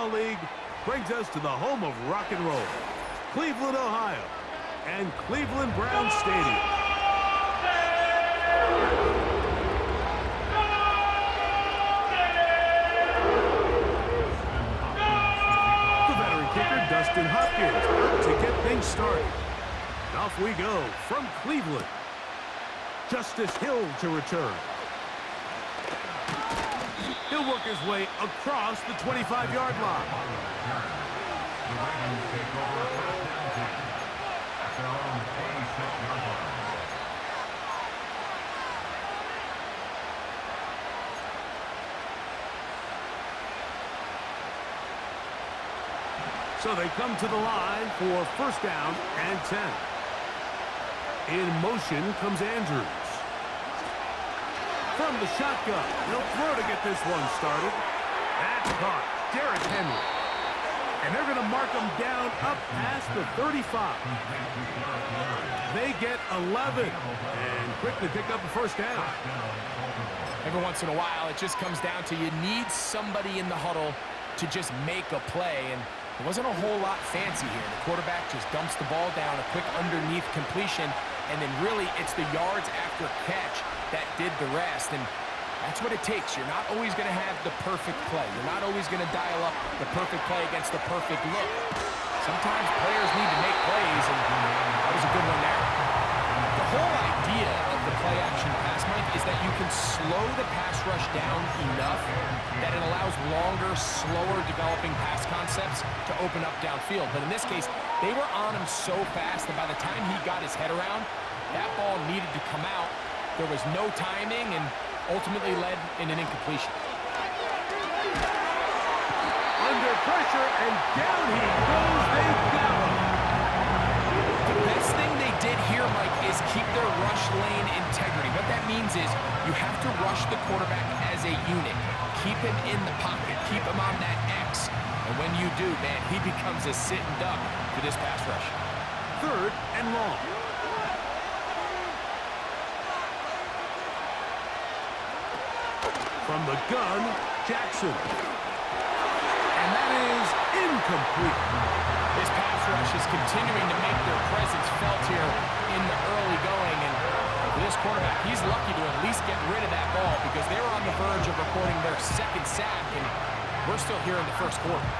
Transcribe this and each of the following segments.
Football League brings us to the home of rock and roll, Cleveland, Ohio, and Cleveland Browns Stadium. The veteran kicker, Dustin Hopkins, out to get things started. And off we go from Cleveland. Justice Hill to return. He'll work his way across the 25-yard line. So they come to the line for first down and 10. In motion comes Andrews. From the shotgun, he'll throw to get this one started. That's caught. Derrick Henry. And they're going to mark him down up past the 35. They get 11 and quickly pick up the first down. Every once in a while, it just comes down to you need somebody in the huddle to just make a play. And it wasn't a whole lot fancy here. The quarterback just dumps the ball down, a quick underneath completion, and then really it's the yards after catch that did the rest. And that's what it takes. You're not always going to have the perfect play. You're not always going to dial up the perfect play against the perfect look. Sometimes players need to make plays, and that was a good one there. The whole idea of the play-action pass, Mike, is that you can slow the pass rush down enough that it allows longer, slower developing pass concepts to open up downfield. But in this case, they were on him so fast that by the time he got his head around, that ball needed to come out. There was no timing and ultimately led in an incompletion. Under pressure, and down he goes. They got him. The best thing they did here, Mike, is keep their rush lane integrity. What that means is you have to rush the quarterback as a unit. Keep him in the pocket. Keep him on that X. And when you do, man, he becomes a sitting duck for this pass rush. Third and long. From the gun, Jackson. And that is incomplete. This pass rush is continuing to make their presence felt here in the early going. And for this quarterback, he's lucky to at least get rid of that ball because they were on the verge of recording their second sack, and we're still here in the first quarter.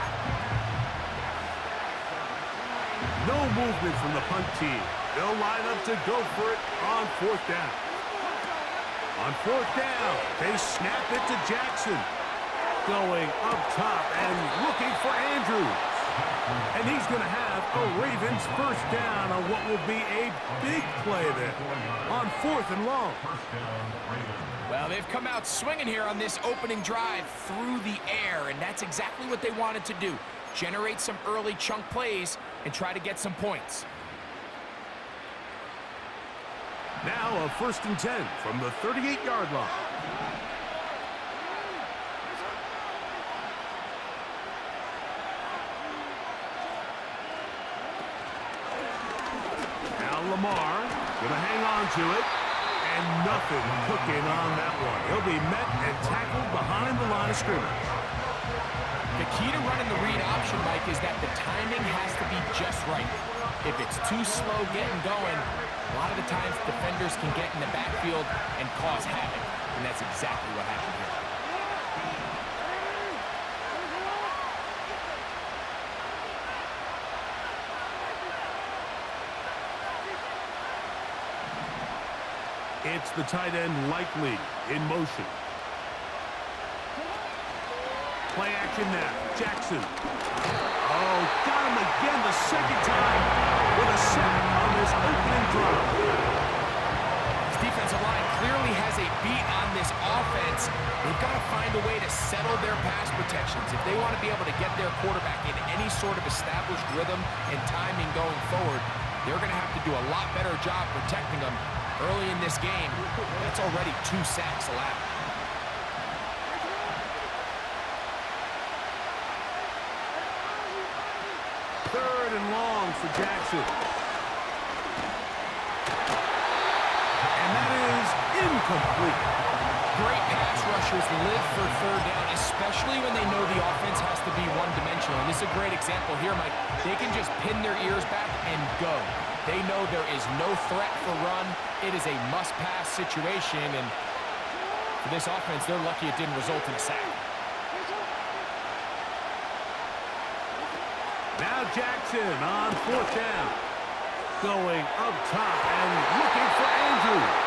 No movement from the punt team. They'll line up to go for it on fourth down. On fourth down, they snap it to Jackson. Going up top and looking for Andrews. And he's going to have a Ravens first down on what will be a big play there on fourth and long. Well, they've come out swinging here on this opening drive through the air, and that's exactly what they wanted to do. Generate some early chunk plays and try to get some points. Now a first and 10 from the 38-yard line. Now Lamar gonna hang on to it, and nothing cooking on that one. He'll be met and tackled behind the line of scrimmage. The key to running the read option, Mike, is that the timing has to be just right. If it's too slow getting going, a lot of the times defenders can get in the backfield and cause havoc, and that's exactly what happened here. It's the tight end Likely in motion. Play action now. Jackson. Oh, got him again the second time with a sack on this opening drive. This defensive line clearly has a beat on this offense. They've got to find a way to settle their pass protections. If they want to be able to get their quarterback in any sort of established rhythm and timing going forward, they're going to have to do a lot better job protecting them early in this game. That's already 2 sacks allowed. Third and long for Jackson. And that is incomplete. Great pass rushers live for third down, especially when they know the offense has to be one-dimensional. This is a great example here, Mike. They can just pin their ears back and go. They know there is no threat for run. It is a must-pass situation, and for this offense, they're lucky it didn't result in a sack. Now Jackson on 4th down. Going up top and looking for Andrews.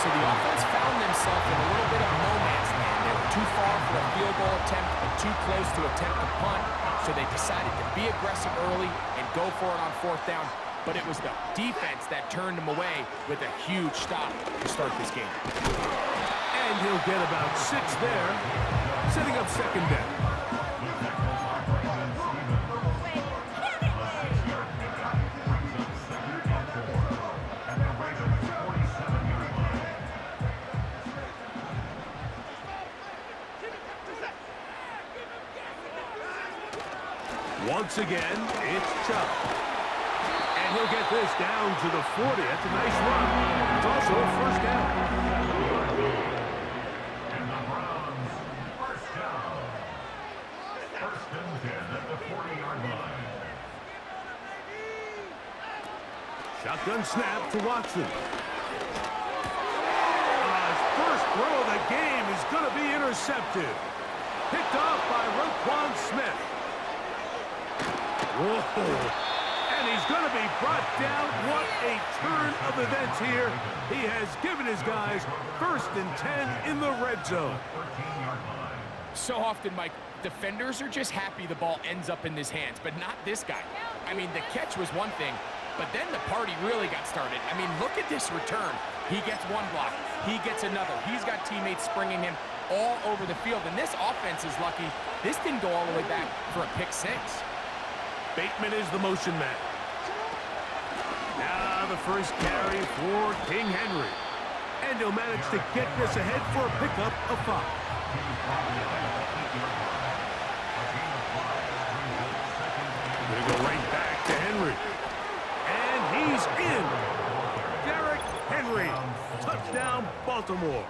So the offense found themselves in a little bit of no man's land. They were too far for a field goal attempt, but too close to attempt a punt. So they decided to be aggressive early and go for it on 4th down. But it was the defense that turned them away with a huge stop to start this game. And he'll get about 6 there, setting up 2nd down. Once again, it's Chubb. And he'll get this down to the 40. That's a nice run. It's also a 1st down. And the Browns, 1st down. 1st and 10 at the 40-yard line. Shotgun snap to Watson. His first throw of the game is going to be intercepted. Picked off by Roquan Smith. Whoa. And he's going to be brought down. What a turn of events here. He has given his guys 1st and 10 in the red zone. So often, Mike, defenders are just happy the ball ends up in his hands, but not this guy. I mean, the catch was one thing, but then the party really got started. I mean, look at this return. He gets one block. He gets another. He's got teammates springing him all over the field, and this offense is lucky. This didn't go all the way back for a pick 6. Bateman is the motion man. Now the first carry for King Henry. And he'll manage to get this ahead for a pickup of 5. Going to go right back to Henry. And he's in. Derrick Henry. Touchdown, Baltimore.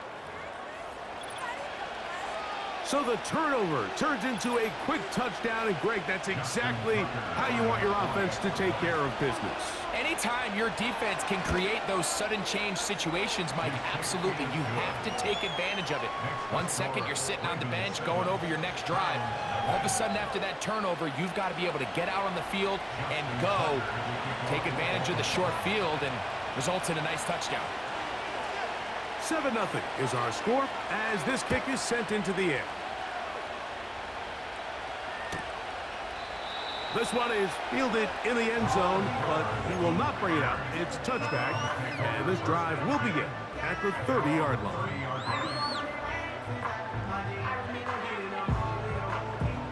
So the turnover turns into a quick touchdown, and Greg, that's exactly how you want your offense to take care of business. Anytime your defense can create those sudden change situations, Mike, absolutely, you have to take advantage of it. 1 second, you're sitting on the bench, going over your next drive. All of a sudden, after that turnover, you've got to be able to get out on the field and go, take advantage of the short field, and results in a nice touchdown. 7-0 is our score as this kick is sent into the air. This one is fielded in the end zone, but he will not bring it out. It's touchback, and this drive will begin at the 30-yard line.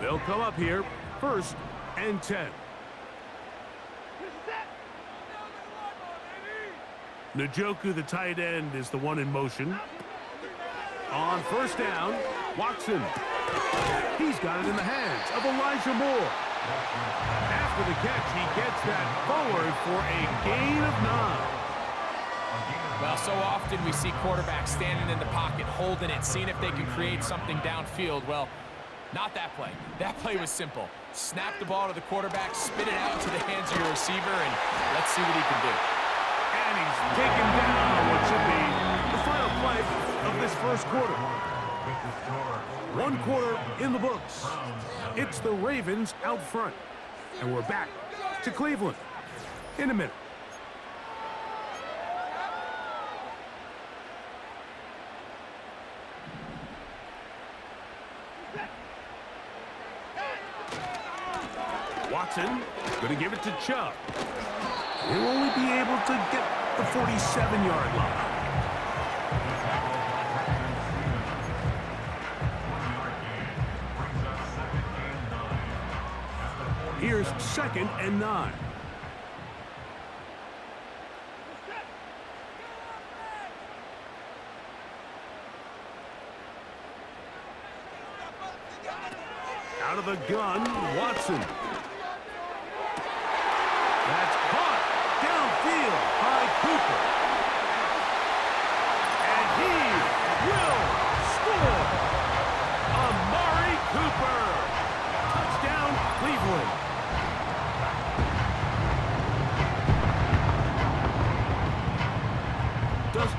They'll come up here, 1st and 10. Njoku, the tight end, is the one in motion. On 1st down, Watson. He's got it in the hands of Elijah Moore. After the catch, he gets that forward for a gain of 9. Well, so often we see quarterbacks standing in the pocket, holding it, seeing if they can create something downfield. Well, not that play. That play was simple. Snap the ball to the quarterback, spit it out to the hands of your receiver, and let's see what he can do. And he's taken down on what should be the final play of this 1st quarter. 1 quarter in the books. It's the Ravens out front. And we're back to Cleveland in a minute. Watson going to give it to Chubb. He'll only be able to get the 47-yard line. Here's 2nd and 9. Out of the gun, Watson. That's caught downfield by Cooper. And he will score. Amari Cooper. Touchdown,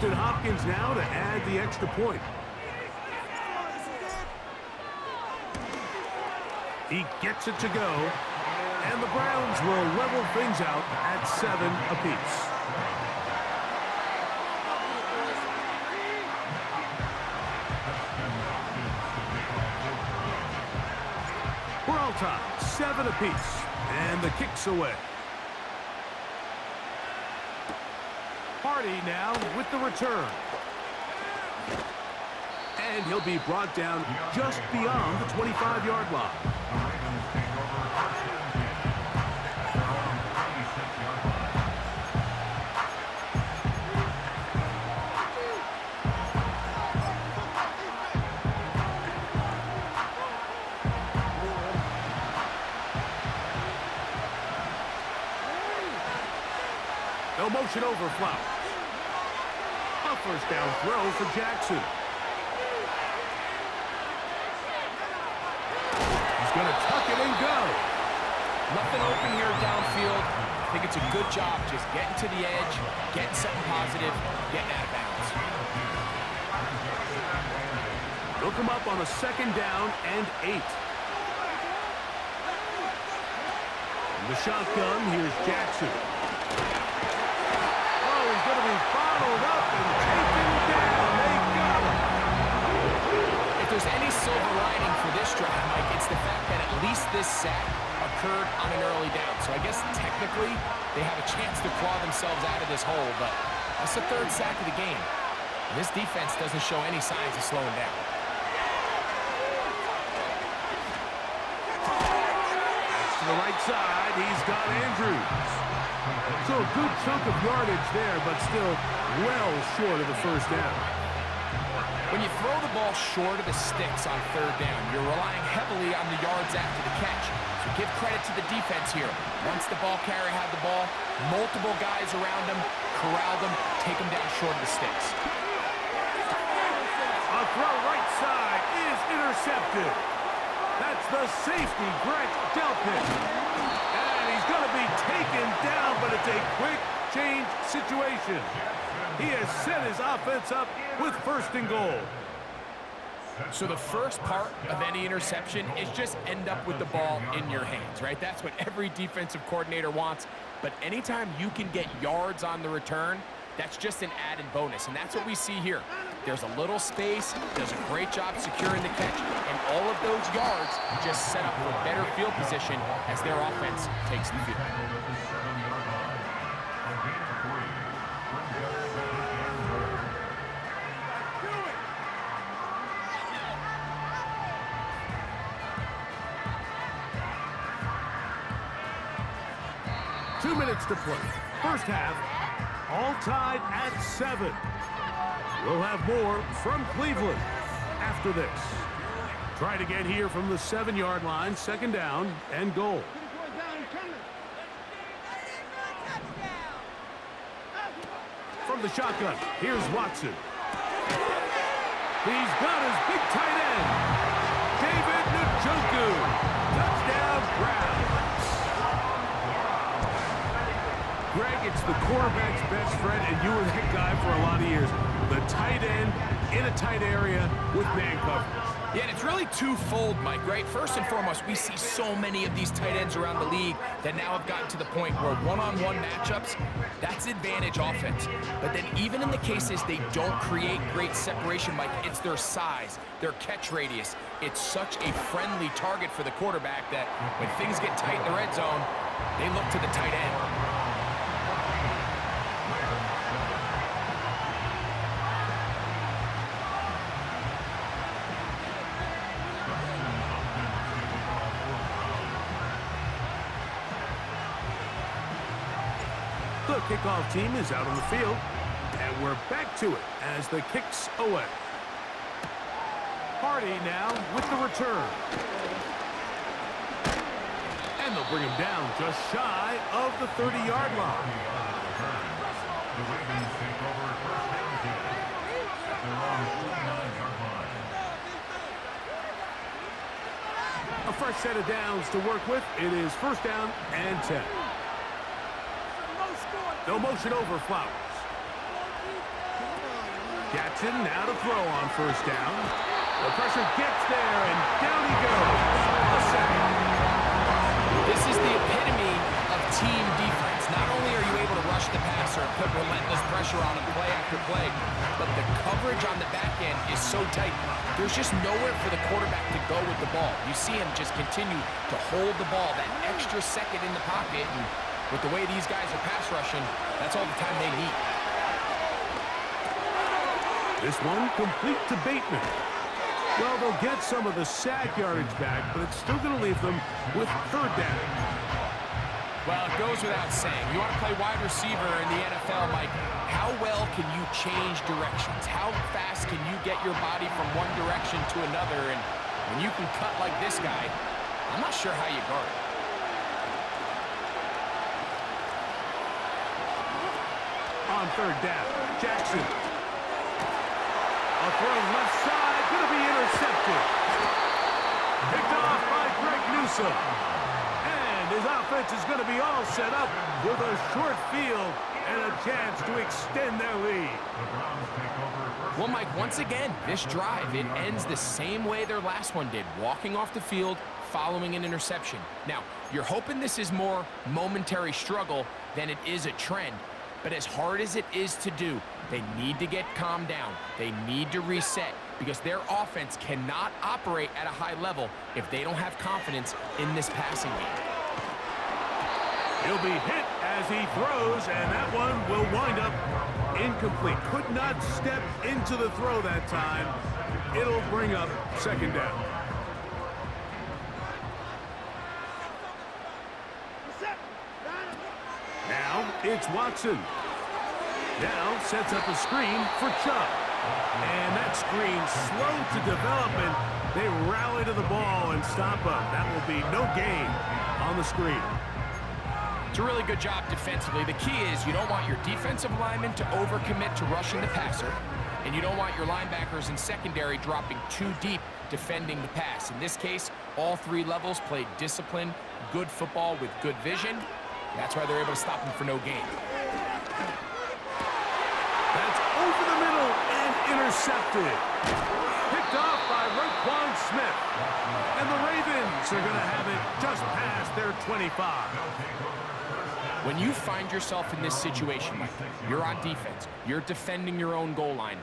Houston Hopkins now to add the extra point. He gets it to go, and the Browns will level things out at 7 apiece. We're all tied, 7 apiece, and the kick's away. Party now with the return. And he'll be brought down just beyond the 25-yard line. No motion over Flowers. A first down throw for Jackson. He's going to tuck it and go. Nothing open here downfield. I think it's a good job just getting to the edge, getting something positive, getting out of bounds. They'll come up on a second down and 8. In the shotgun, here's Jackson. He's going to be bottled up and taken down. They got him. If there's any silver lining for this drive, Mike, it's the fact that at least this sack occurred on an early down. So I guess technically they have a chance to claw themselves out of this hole, but that's the 3rd sack of the game. And this defense doesn't show any signs of slowing down. To the right side, he's got Andrews. So a good chunk of yardage there, but still well short of the first down. When you throw the ball short of the sticks on 3rd down, you're relying heavily on the yards after the catch. So give credit to the defense here. Once the ball carrier had the ball, multiple guys around him, corralled him, take him down short of the sticks. A throw right side is intercepted. That's the safety, Grant Delpit. And he's going to be taken down, but it's a quick change situation. He has set his offense up with 1st and goal. So the first part of any interception is just end up with the ball in your hands, right? That's what every defensive coordinator wants. But anytime you can get yards on the return, that's just an added bonus, and that's what we see here. There's a little space, does a great job securing the catch, and all of those yards just set up for better field position as their offense takes the field. Two minutes to play. First half, all tied at 7. We'll have more from Cleveland after this. Try to get here from the 7-yard line, 2nd down and goal. From the shotgun, here's Watson. He's got his big tight end, David Njoku. Touchdown, Browns. Greg, it's the quarterback's best friend, and you were that guy for a lot of years. The tight end in a tight area with man coverage. Yeah, and it's really twofold, Mike, right? First and foremost, we see so many of these tight ends around the league that now have gotten to the point where one-on-one matchups, that's advantage offense. But then even in the cases they don't create great separation, Mike, it's their size, their catch radius. It's such a friendly target for the quarterback that when things get tight in the red zone, they look to the tight end. The kickoff team is out on the field, and we're back to it as the kick's away. Hardy now with the return. And they'll bring him down just shy of the 30-yard line. The Ravens take over 1st down at their own 49-yard line. A fresh set of downs to work with. It is 1st down and 10. No motion over Flowers. Jackson now to throw on first down. The pressure gets there, and down he goes. A sack. This is the epitome of team defense. Not only are you able to rush the passer and put relentless pressure on him play after play, but the coverage on the back end is so tight. There's just nowhere for the quarterback to go with the ball. You see him just continue to hold the ball that extra second in the pocket, and with the way these guys are pass rushing, that's all the time they need. This one complete to Bateman. Well, they'll get some of the sack yardage back, but it's still going to leave them with third down. Well, it goes without saying. You want to play wide receiver in the NFL, Mike, how well can you change directions? How fast can you get your body from one direction to another? And when you can cut like this guy, I'm not sure how you guard it. On third down, Jackson. A throw left side, going to be intercepted. Picked off by Greg Newsome. And his offense is going to be all set up with a short field and a chance to extend their lead. Well, Mike, once again, this drive, it ends the same way their last one did, walking off the field, following an interception. Now, you're hoping this is more momentary struggle than it is a trend. But as hard as it is to do, they need to get calmed down. They need to reset because their offense cannot operate at a high level if they don't have confidence in this passing game. He'll be hit as he throws, and that one will wind up incomplete. Could not step into the throw that time. It'll bring up second down. Now it's Watson. Now sets up a screen for Chubb. And that screen slow to development. They rally to the ball and stop him. That will be no gain on the screen. It's a really good job defensively. The key is you don't want your defensive linemen to overcommit to rushing the passer, and you don't want your linebackers in secondary dropping too deep defending the pass. In this case, all three levels played disciplined, good football with good vision. That's why they're able to stop him for no gain. That's over the middle and intercepted. Picked off by Roquan Smith. And the Ravens are going to have it just past their 25. When you find yourself in this situation, Mike, you're on defense, you're defending your own goal line,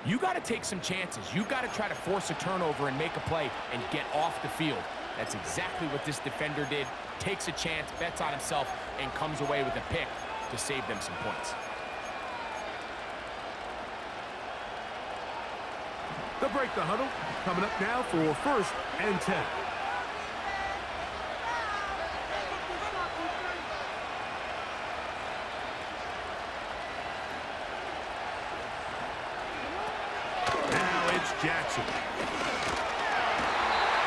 you got to take some chances. You got to try to force a turnover and make a play and get off the field. That's exactly what this defender did. Takes a chance, bets on himself, and comes away with a pick to save them some points. They'll break the huddle. Coming up now for first and 10. Jackson.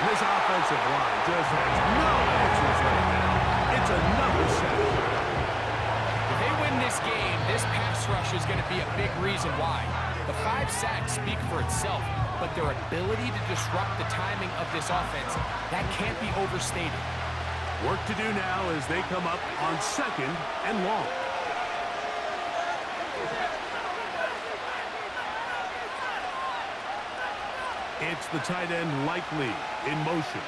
This offensive line just has no answers right now. It's another sack. If they win this game, this pass rush is going to be a big reason why. The 5 sacks speak for itself, but their ability to disrupt the timing of this offense, that can't be overstated. Work to do now as they come up on second and long. It's the tight end Likely in motion.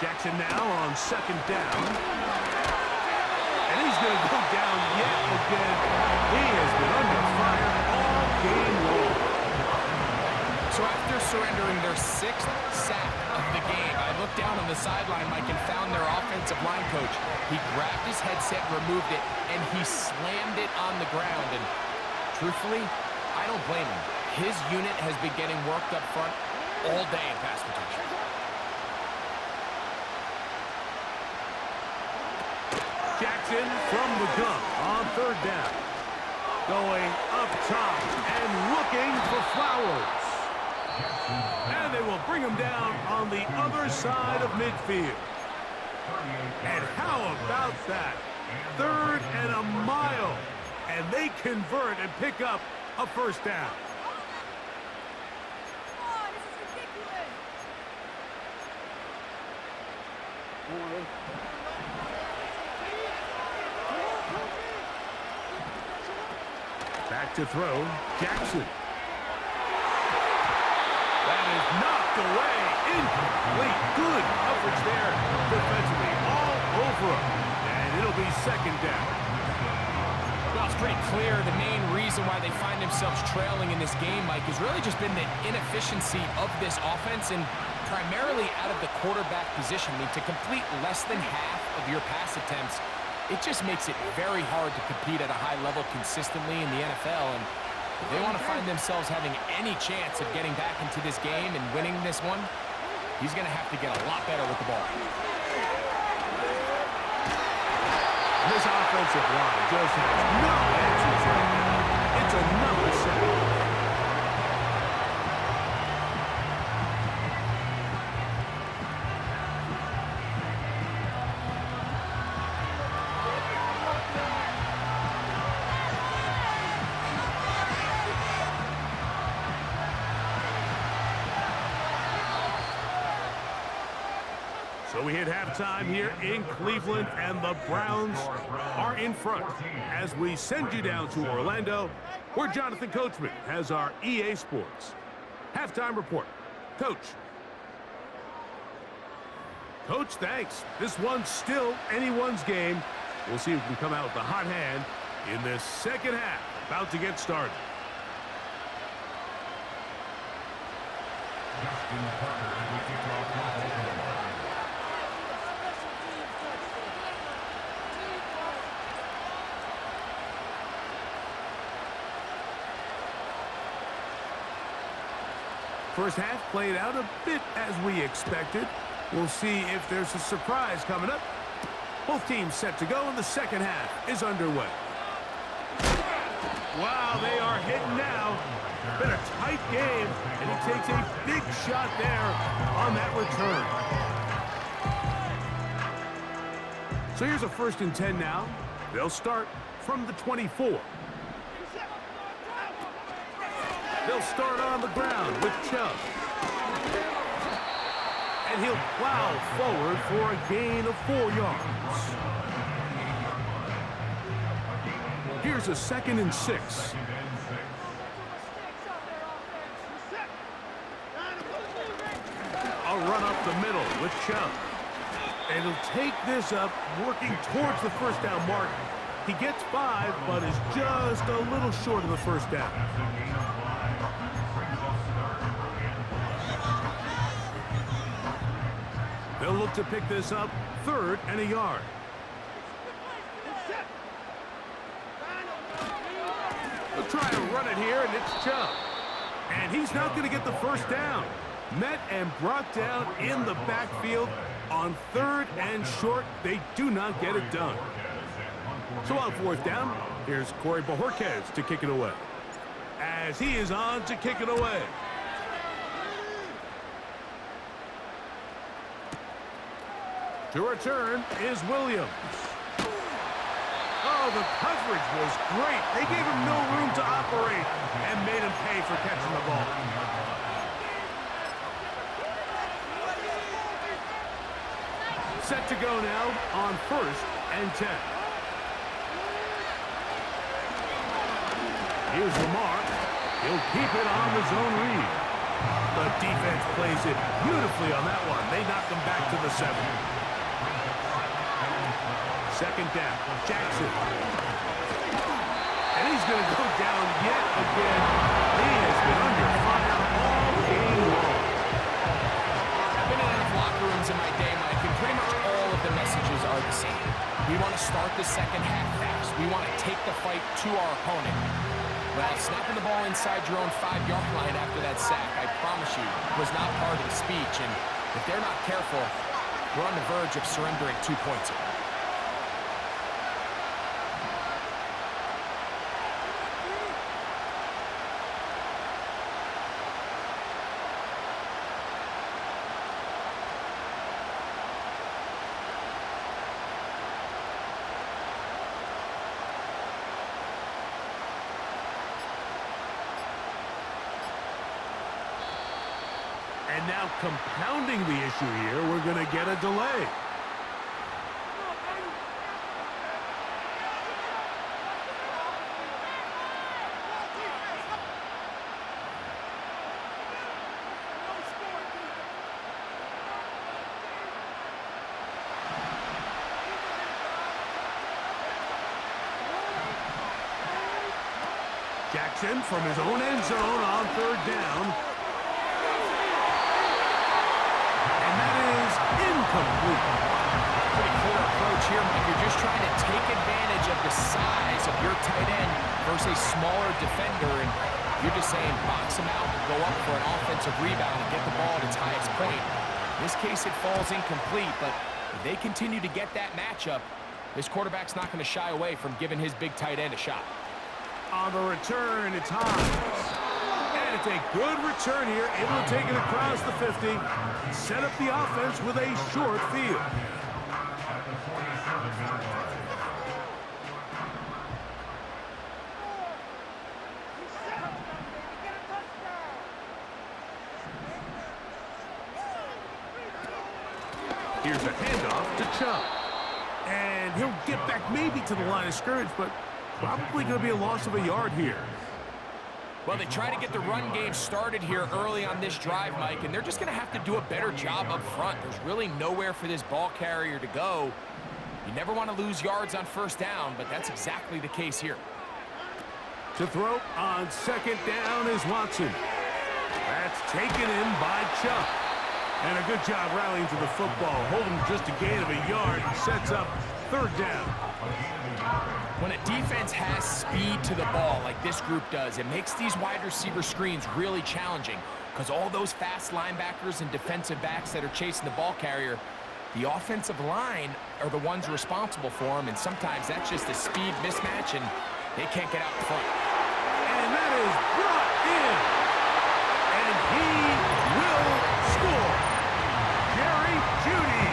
Jackson now on second down. And he's going to go down yet again. He has been under fire all game long. So after surrendering their 6th sack of the game, I looked down on the sideline, Mike, and found their offensive line coach. He grabbed his headset, removed it, and he slammed it on the ground. And truthfully, I don't blame him. His unit has been getting worked up front all day in pass protection. Jackson from the gun on third down. Going up top and looking for Flowers. And they will bring him down on the other side of midfield. And how about that? 3rd and a mile. And they convert and pick up a first down. Back to throw, Jackson. That is knocked away. Incomplete. Good coverage there defensively. All over him. And it'll be second down. Well, it's pretty clear the main reason why they find themselves trailing in this game, Mike, has really just been the inefficiency of this offense and primarily out of the quarterback position. I mean, to complete less than half of your pass attempts, it just makes it very hard to compete at a high level consistently in the NFL. And if they want to find themselves having any chance of getting back into this game and winning this one, he's going to have to get a lot better with the ball. This offensive line just has no answers right now. It's another sack. So we hit halftime here in Cleveland, and the Browns are in front as we send you down to Orlando, where Jonathan Coachman has our EA Sports halftime report. Coach. Coach, thanks. This one's still anyone's game. We'll see who can come out with the hot hand in this second half. About to get started. First half played out a bit as we expected. We'll see if there's a surprise coming up. Both teams set to go, and the second half is underway. Wow, they are hitting now. Been a tight game, and he takes a big shot there on that return. So here's a 1st and 10 now. They'll start from the 24. They'll start on the ground with Chubb. And he'll plow forward for a gain of 4 yards. Here's a 2nd and 6. A run up the middle with Chubb. And he'll take this up, working towards the first down mark. He gets 5, but is just a little short of the first down. They'll look to pick this up, 3rd and a yard. They'll try to run it here, and it's Chubb. And he's not going to get the first down. Met and brought down in the backfield on 3rd and short. They do not get it done. So on 4th down, here's Corey Bojorquez to kick it away. As he is on to kick it away. To return is Williams. Oh, the coverage was great. They gave him no room to operate and made him pay for catching the ball. Set to go now on 1st and 10. Here's Lamar. He'll keep it on the zone read. The defense plays it beautifully on that one. They knock him back to the 7. 2nd down, Jackson. And he's going to go down yet again. He has been under fire all game long. I've been in enough locker rooms in my day, Mike, and pretty much all of the messages are the same. We want to start the second half fast. We want to take the fight to our opponent. Well, snapping the ball inside your own 5-yard line after that sack, I promise you, was not part of the speech. And if they're not careful, we're on the verge of surrendering 2 points here. And now compounding the issue here, we're going to get a delay. Jackson from his own end zone on third down. And that is incomplete. Pretty clear approach here, Mike. You're just trying to take advantage of the size of your tight end versus a smaller defender, and you're just saying box him out, go up for an offensive rebound, and get the ball at its highest point. In this case, it falls incomplete, but if they continue to get that matchup, this quarterback's not going to shy away from giving his big tight end a shot. On the return, it's Hines. And it's a good return here, able to take it across the 50. Set up the offense with a short field. At the 47-yard line. Here's a handoff to Chubb. And he'll get back maybe to the line of scrimmage, but probably going to be a loss of a yard here. Well, they try to get the run game started here early on this drive, Mike, and they're just going to have to do a better job up front. There's really nowhere for this ball carrier to go. You never want to lose yards on first down, but that's exactly the case here. To throw on second down is Watson. That's taken in by Chubb. And a good job rallying to the football, holding just a gain of a yard, and sets up third down. When a defense has speed to the ball like this group does, it makes these wide receiver screens really challenging because all those fast linebackers and defensive backs that are chasing the ball carrier, the offensive line are the ones responsible for them, and sometimes that's just a speed mismatch, and they can't get out in front. And that is brought in. And he will score. Jerry Jeudy.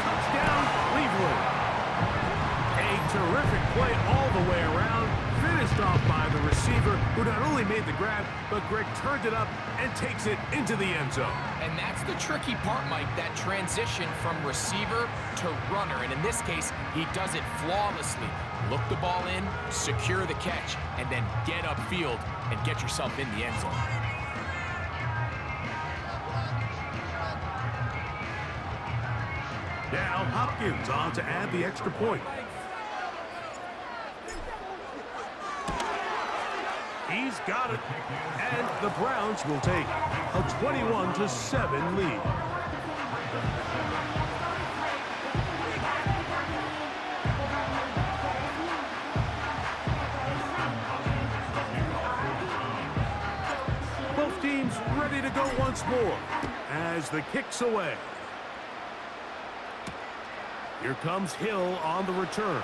Touchdown, Cleveland. A terrific play all the way around. Finished off by the receiver, who not only made the grab, but Greg turned it up and takes it into the end zone. And that's the tricky part, Mike, that transition from receiver to runner. And in this case, he does it flawlessly. Look the ball in, secure the catch, and then get upfield and get yourself in the end zone. Now Hopkins on to add the extra point. He's got it. And the Browns will take a 21-7 lead. Both teams ready to go once more as the kick's away. Here comes Hill on the return.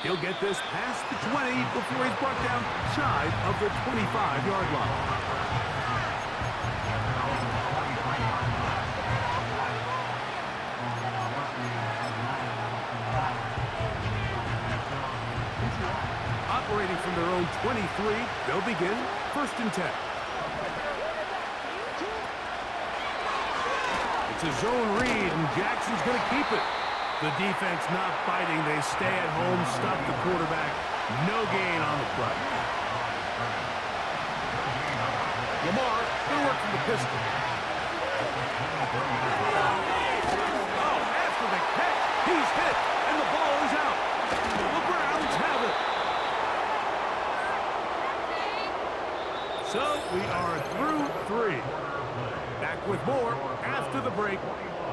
He'll get this past the 20 before he's brought down shy of the 25-yard line. Operating from their own 23, they'll begin 1st and 10. It's a zone read, and Jackson's going to keep it. The defense not fighting. They stay at home, stop the quarterback. No gain on the play. Lamar, good work from the pistol. Oh, after the catch, he's hit, and the ball is out. The Browns have it. So we are through 3. Back with more after the break.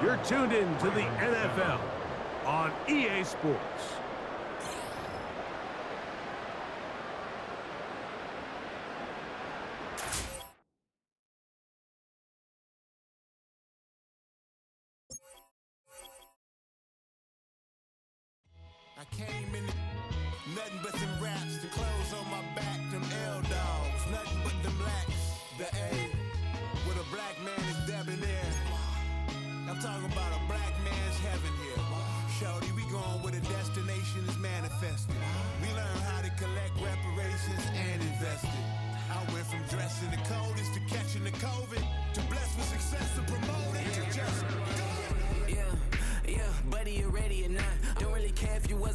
You're tuned in to the NFL on EA Sports. I came in nothing but them raps, the clothes on my back, them L-dogs, nothing but them blacks, the A, with a black man is debonair. I'm talking about a black man's heaven here. Shorty, we going where the destination is manifested.